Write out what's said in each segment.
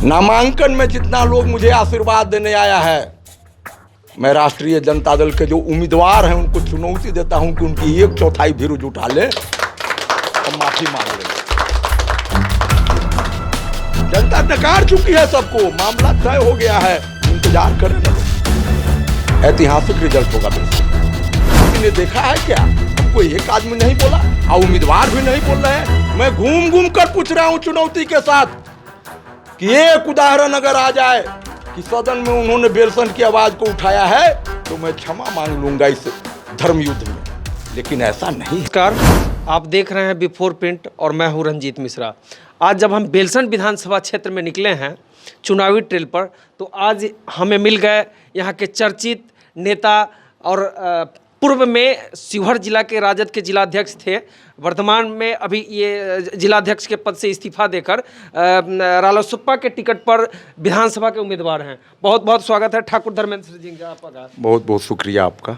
नामांकन में जितना लोग मुझे आशीर्वाद देने आया है, मैं राष्ट्रीय जनता दल के जो उम्मीदवार हैं उनको चुनौती देता हूं कि उनकी 1/4 भी रुज उठा ले और माफी मांग ले। जनता नकार चुकी है सबको, मामला तय हो गया है, इंतजार करें ना लोग। ऐतिहासिक रिजल्ट होगा। किसी ने देखा है क्या? हमको एक आदमी नहीं बोला और उम्मीदवार भी नहीं बोल रहे हैं। मैं घूम घूम कर पूछ रहा हूं चुनौती के साथ कि एक उदाहरण अगर आ जाए कि सदन में उन्होंने बेलसन की आवाज को उठाया है तो मैं क्षमा मांग लूंगा इस धर्म युद्ध में, लेकिन ऐसा नहीं। नमस्कार, आप देख रहे हैं बिफोर प्रिंट और मैं हूं रंजीत मिश्रा। आज जब हम बेलसन विधानसभा क्षेत्र में निकले हैं चुनावी ट्रेल पर, तो आज हमें मिल गए यहाँ के चर्चित नेता और पूर्व में शिवहर जिला के राजद के जिलाध्यक्ष थे, वर्तमान में अभी ये जिलाध्यक्ष के पद से इस्तीफा देकर रालोसपा के टिकट पर विधानसभा के उम्मीदवार हैं। बहुत बहुत स्वागत है ठाकुर धर्मेंद्र जी का आपका। बहुत बहुत शुक्रिया आपका।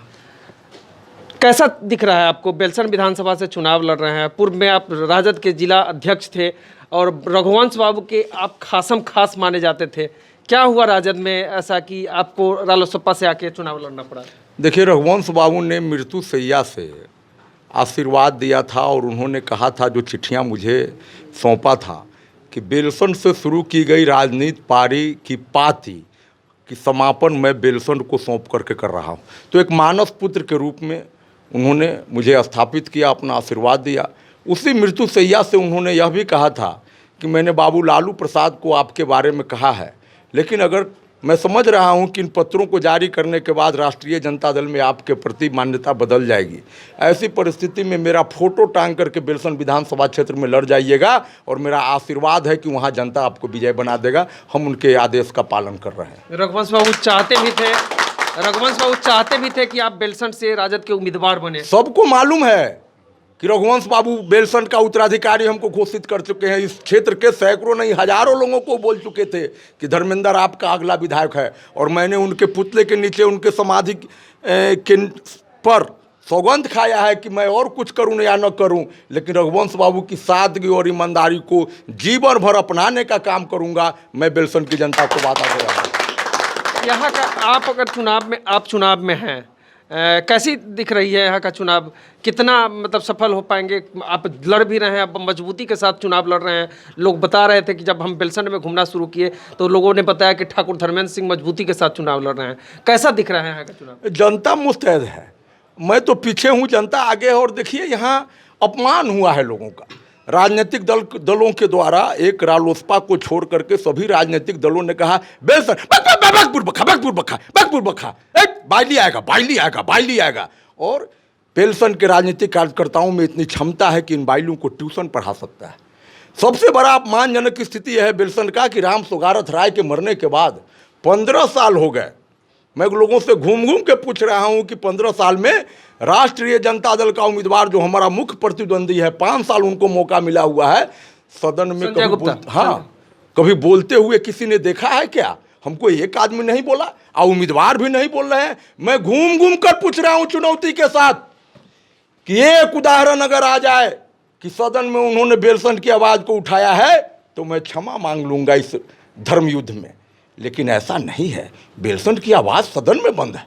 कैसा दिख रहा है आपको? बेलसन विधानसभा से चुनाव लड़ रहे हैं, पूर्व में आप राजद के जिला अध्यक्ष थे और रघुवंश बाबू के आप खासम खास माने जाते थे। क्या हुआ राजद में ऐसा कि आपको रालोसपा से आके चुनाव लड़ना पड़ा? देखिए, रघुवंश बाबू ने मृत्यु शैया से आशीर्वाद दिया था और उन्होंने कहा था, जो चिट्ठियां मुझे सौंपा था, कि बेलसन से शुरू की गई राजनीति पारी की पाती कि समापन मैं बेलसन को सौंप करके कर रहा हूं। तो एक मानस पुत्र के रूप में उन्होंने मुझे स्थापित किया, अपना आशीर्वाद दिया। उसी मृत्यु शैया से उन्होंने यह भी कहा था कि मैंने बाबू लालू प्रसाद को आपके बारे में कहा है, लेकिन अगर मैं समझ रहा हूं कि इन पत्रों को जारी करने के बाद राष्ट्रीय जनता दल में आपके प्रति मान्यता बदल जाएगी। ऐसी परिस्थिति में मेरा फोटो टांग करके बेलसन विधानसभा क्षेत्र में लड़ जाइएगा और मेरा आशीर्वाद है कि वहां जनता आपको विजय बना देगा। हम उनके आदेश का पालन कर रहे हैं। रघुवंश बाबू चाहते भी थे कि आप बेलसन से राजद के उम्मीदवार बने। सबको मालूम है कि रघुवंश बाबू बेलसन का उत्तराधिकारी हमको घोषित कर चुके हैं। इस क्षेत्र के सैकड़ों नहीं हजारों लोगों को बोल चुके थे कि धर्मेंद्र आपका अगला विधायक है, और मैंने उनके पुतले के नीचे उनके समाधि के पर सौगंध खाया है कि मैं और कुछ करूं या न करूं, लेकिन रघुवंश बाबू की सादगी और ईमानदारी को जीवन भर अपनाने का काम करूंगा। मैं बेलसन की जनता को वादा दे रहा हूँ। यहाँ का आप अगर चुनाव में हैं, कैसी दिख रही है यहाँ का चुनाव? कितना मतलब सफल हो पाएंगे? आप लड़ भी रहे हैं, आप मजबूती के साथ चुनाव लड़ रहे हैं। लोग बता रहे थे कि जब हम बेलसन में घूमना शुरू किए तो लोगों ने बताया कि ठाकुर धर्मेंद्र सिंह मजबूती के साथ चुनाव लड़ रहे हैं। कैसा दिख रहा है यहाँ का चुनाव? जनता मुस्तैद है, मैं तो पीछे हूँ, जनता आगे है। और देखिए, यहाँ अपमान हुआ है लोगों का। राजनीतिक दलों के द्वारा एक रालोसपा को छोड़ करके सभी राजनीतिक दलों ने कहा बेलसन बाइली आएगा। और बेलसन के राजनीतिक कार्यकर्ताओं में इतनी क्षमता है कि इन बाइलों को ट्यूशन पढ़ा सकता है। सबसे बड़ा अपमानजनक स्थिति है बेलसन का कि राम सुगारथ राय के मरने के बाद 15 साल हो गए। मैं लोगों से घूम घूम के पूछ रहा हूं कि 15 साल में राष्ट्रीय जनता दल का उम्मीदवार जो हमारा मुख्य प्रतिद्वंदी है, 5 साल उनको मौका मिला हुआ है सदन में, कभी बोलते हुए किसी ने देखा है क्या? हमको एक आदमी नहीं बोला और उम्मीदवार भी नहीं बोल रहे हैं। मैं घूम घूम कर पूछ रहा हूं चुनौती के साथ कि एक उदाहरण अगर आ जाए कि सदन में उन्होंने बेलसन की आवाज को उठाया है तो मैं क्षमा मांग लूंगा इस धर्म युद्ध में, लेकिन ऐसा नहीं है। बेलसन की आवाज सदन में बंद है।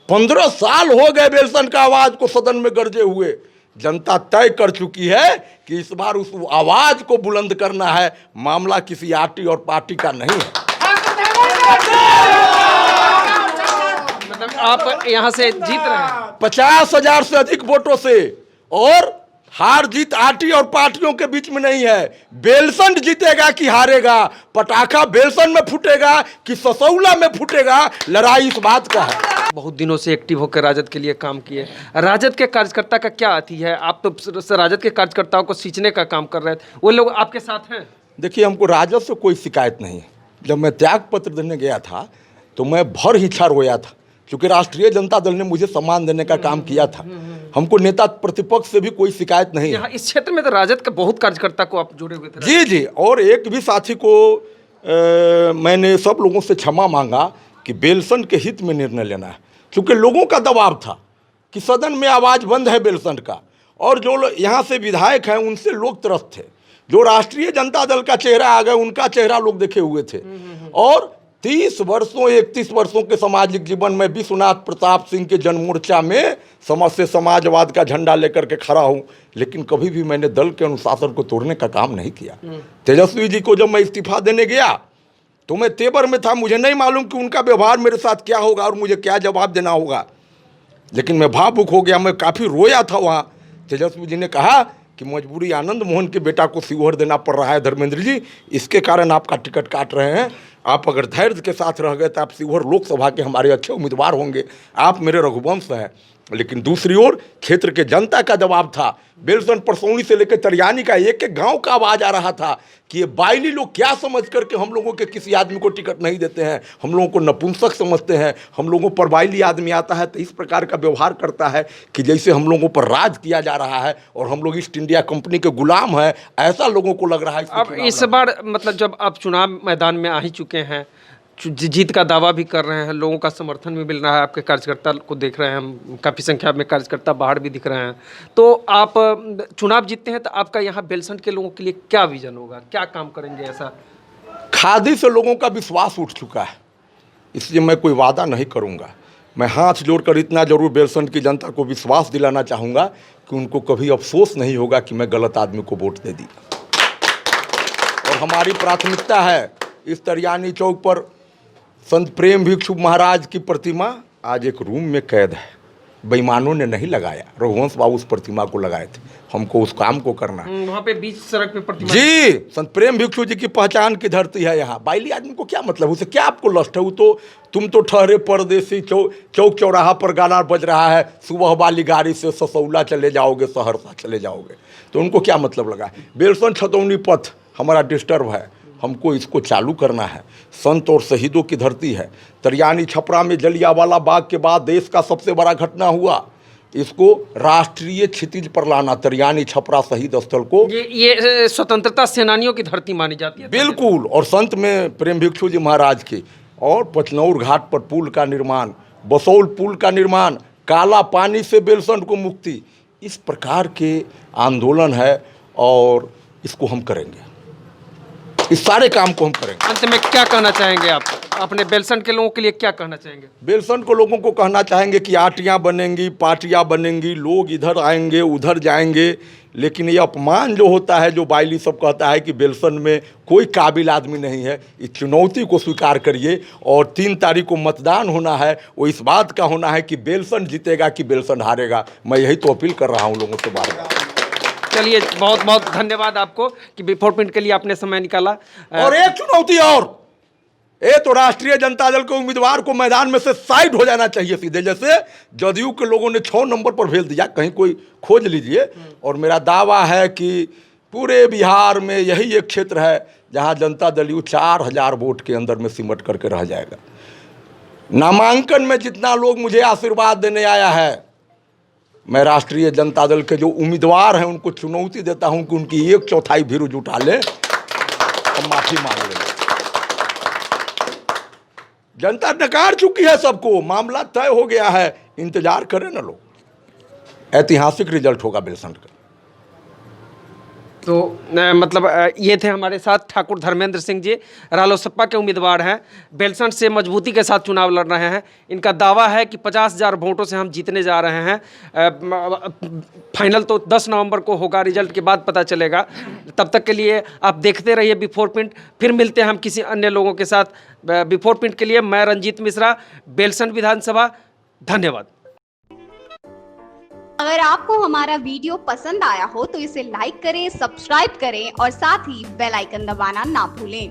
15 साल हो गए बेलसन का आवाज को सदन में गरजे हुए। जनता तय कर चुकी है कि इस बार उस आवाज को बुलंद करना है। मामला किसी आर्टी और पार्टी का नहीं है। मतलब आप यहाँ से जीत रहे हैं 50,000 से अधिक वोटों से, और हार जीत आर्टी और पार्टियों के बीच में नहीं है। बेलसन जीतेगा कि हारेगा, पटाखा बेलसन में फूटेगा कि ससौला में फूटेगा, लड़ाई इस बात का है। बहुत दिनों से एक्टिव होकर राजद के लिए काम किए। राजद के कार्यकर्ता का क्या आती है? आप तो राजद के कार्यकर्ताओं को सींचने का काम कर रहे थे, वो लोग आपके साथ हैं? देखिए, हमको राजद से कोई शिकायत नहीं है। जब मैं त्याग पत्र देने गया था तो मैं भर हिच्छा रोया था, क्योंकि राष्ट्रीय जनता दल ने मुझे सम्मान देने का काम किया था। हमको नेता प्रतिपक्ष से भी कोई शिकायत नहीं है। इस क्षेत्र में तो राजद का बहुत कार्यकर्ता को आप जुड़े हुए थे। जी जी, और एक भी साथी को मैंने सब लोगों से क्षमा मांगा कि बेलसन के हित में निर्णय लेना है, क्योंकि लोगों का दबाव था कि सदन में आवाज़ बंद है बेलसन का, और जो यहाँ से विधायक हैं उनसे लोग त्रस्त थे। जो राष्ट्रीय जनता दल का चेहरा आ गया उनका चेहरा लोग देखे हुए थे। और 30 वर्षों 31 वर्षों के सामाजिक जीवन में विश्वनाथ प्रताप सिंह के जनमोर्चा में समस्त समाजवाद का झंडा लेकर के खड़ा हूं, लेकिन कभी भी मैंने दल के अनुशासन को तोड़ने का काम नहीं किया। तेजस्वी जी को जब मैं इस्तीफा देने गया तो मैं तेवर में था, मुझे नहीं मालूम कि उनका व्यवहार मेरे साथ क्या होगा और मुझे क्या जवाब देना होगा, लेकिन मैं भावुक हो गया, मैं काफ़ी रोया था वहाँ। तेजस्वी जी ने कहा कि मजबूरी आनंद मोहन के बेटा को शिवहर देना पड़ रहा है धर्मेंद्र जी, इसके कारण आपका टिकट काट रहे हैं। आप अगर धैर्य के साथ रह गए तो आप शिवहर लोकसभा के हमारे अच्छे उम्मीदवार होंगे, आप मेरे रघुवंश हैं। लेकिन दूसरी ओर क्षेत्र के जनता का जवाब था, बेलसन परसौनी से लेकर तरियानी का एक एक गांव का आवाज आ रहा था कि ये बाइली लोग क्या समझ करके हम लोगों के किसी आदमी को टिकट नहीं देते हैं, हम लोगों को नपुंसक समझते हैं, हम लोगों पर बाइली आदमी आता है तो इस प्रकार का व्यवहार करता है कि जैसे हम लोगों पर राज किया जा रहा है और हम लोग ईस्ट इंडिया कंपनी के गुलाम हैं, ऐसा लोगों को लग रहा है। अब इस बार मतलब जब आप चुनाव मैदान में आ ही चुके हैं, जीत का दावा भी कर रहे हैं, लोगों का समर्थन भी मिल रहा है, आपके कार्यकर्ता को देख रहे हैं हम, काफ़ी संख्या में कार्यकर्ता बाहर भी दिख रहे हैं, तो आप चुनाव जीतते हैं तो आपका यहाँ बेलसंड के लोगों के लिए क्या विजन होगा, क्या काम करेंगे ऐसा? खादी से लोगों का विश्वास उठ चुका है, इसलिए मैं कोई वादा नहीं करूँगा। मैं हाथ जोड़कर इतना जरूर बेलसंड की जनता को विश्वास दिलाना चाहूँगा कि उनको कभी अफसोस नहीं होगा कि मैं गलत आदमी को वोट दे दी। और हमारी प्राथमिकता है इस तरियानी चौक पर संत प्रेम भिक्षु महाराज की प्रतिमा आज एक रूम में कैद है, बेईमानों ने नहीं लगाया, रघुवंश बाबू उस प्रतिमा को लगाए थे, हमको उस काम को करना है। वहाँ पे बीच सड़क पे प्रतिमा जी, संत प्रेम भिक्षु जी की पहचान की धरती है यहाँ। बाइली आदमी को क्या मतलब, उसे क्या आपको लस्ट है? वो तो तुम तो ठहरे परदेसी, चौक चौराहा पर गाना बज रहा है, सुबह वाली गाड़ी से ससौला चले जाओगे, सहरसा चले जाओगे, तो उनको क्या मतलब लगा? बेलसन छतौनी पथ हमारा डिस्टर्ब है, हमको इसको चालू करना है। संत और शहीदों की धरती है। तरियानी छपरा में जलियांवाला बाग के बाद देश का सबसे बड़ा घटना हुआ, इसको राष्ट्रीय क्षितिज पर लाना, तरियानी छपरा शहीद स्थल को। ये स्वतंत्रता सेनानियों की धरती मानी जाती है। बिल्कुल, और संत में प्रेम भिक्षु जी महाराज की। और पचनौर घाट पर पुल का निर्माण, बसौल पुल का निर्माण, काला पानी से बेलसंड को मुक्ति, इस प्रकार के आंदोलन है और इसको हम करेंगे, इस सारे काम को हम करेंगे। अंत में क्या कहना चाहेंगे आप अपने बेलसंड के लोगों के लिए, क्या कहना चाहेंगे? बेलसंड को लोगों को कहना चाहेंगे कि आटियाँ बनेंगी, पार्टियाँ बनेंगी, लोग इधर आएंगे उधर जाएंगे, लेकिन ये अपमान जो होता है, जो बाइली सब कहता है कि बेलसंड में कोई काबिल आदमी नहीं है, इस चुनौती को स्वीकार करिए। और 3 तारीख को मतदान होना है, वो इस बात का होना है कि बेलसंड जीतेगा कि बेलसंड हारेगा। मैं यही तो अपील कर रहा हूँ लोगों से बार बार। चलिए, बहुत बहुत धन्यवाद आपको कि बिफोर प्रिंट के लिए आपने समय निकाला। और एक चुनौती और, ये तो राष्ट्रीय जनता दल के उम्मीदवार को मैदान में से साइड हो जाना चाहिए सीधे, जैसे जदयू के लोगों ने 6 नंबर पर भेज दिया, कहीं कोई खोज लीजिए। और मेरा दावा है कि पूरे बिहार में यही एक क्षेत्र है जहां जनता दल 4000 वोट के अंदर में सिमट करके रह जाएगा। नामांकन में जितना लोग मुझे आशीर्वाद देने आया है, मैं राष्ट्रीय जनता दल के जो उम्मीदवार हैं उनको चुनौती देता हूं कि उनकी 1/4 भी जुटा ले और माफी मांग ले। जनता नकार चुकी है सबको, मामला तय हो गया है, इंतजार करें ना लोग, ऐतिहासिक रिजल्ट होगा बेलसंड का। तो मतलब ये थे हमारे साथ ठाकुर धर्मेंद्र सिंह जी, रालोसपा के उम्मीदवार हैं, बेलसंड से मजबूती के साथ चुनाव लड़ रहे हैं। इनका दावा है कि 50,000 वोटों से हम जीतने जा रहे हैं। फाइनल तो 10 नवंबर को होगा, रिजल्ट के बाद पता चलेगा। तब तक के लिए आप देखते रहिए बिफोर प्रिंट, फिर मिलते हैं हम किसी अन्य लोगों के साथ। बिफोर प्रिंट के लिए मैं रंजीत मिश्रा, बेलसंड विधानसभा, धन्यवाद। अगर आपको हमारा वीडियो पसंद आया हो तो इसे लाइक करें, सब्सक्राइब करें और साथ ही बेल आइकन दबाना ना भूलें।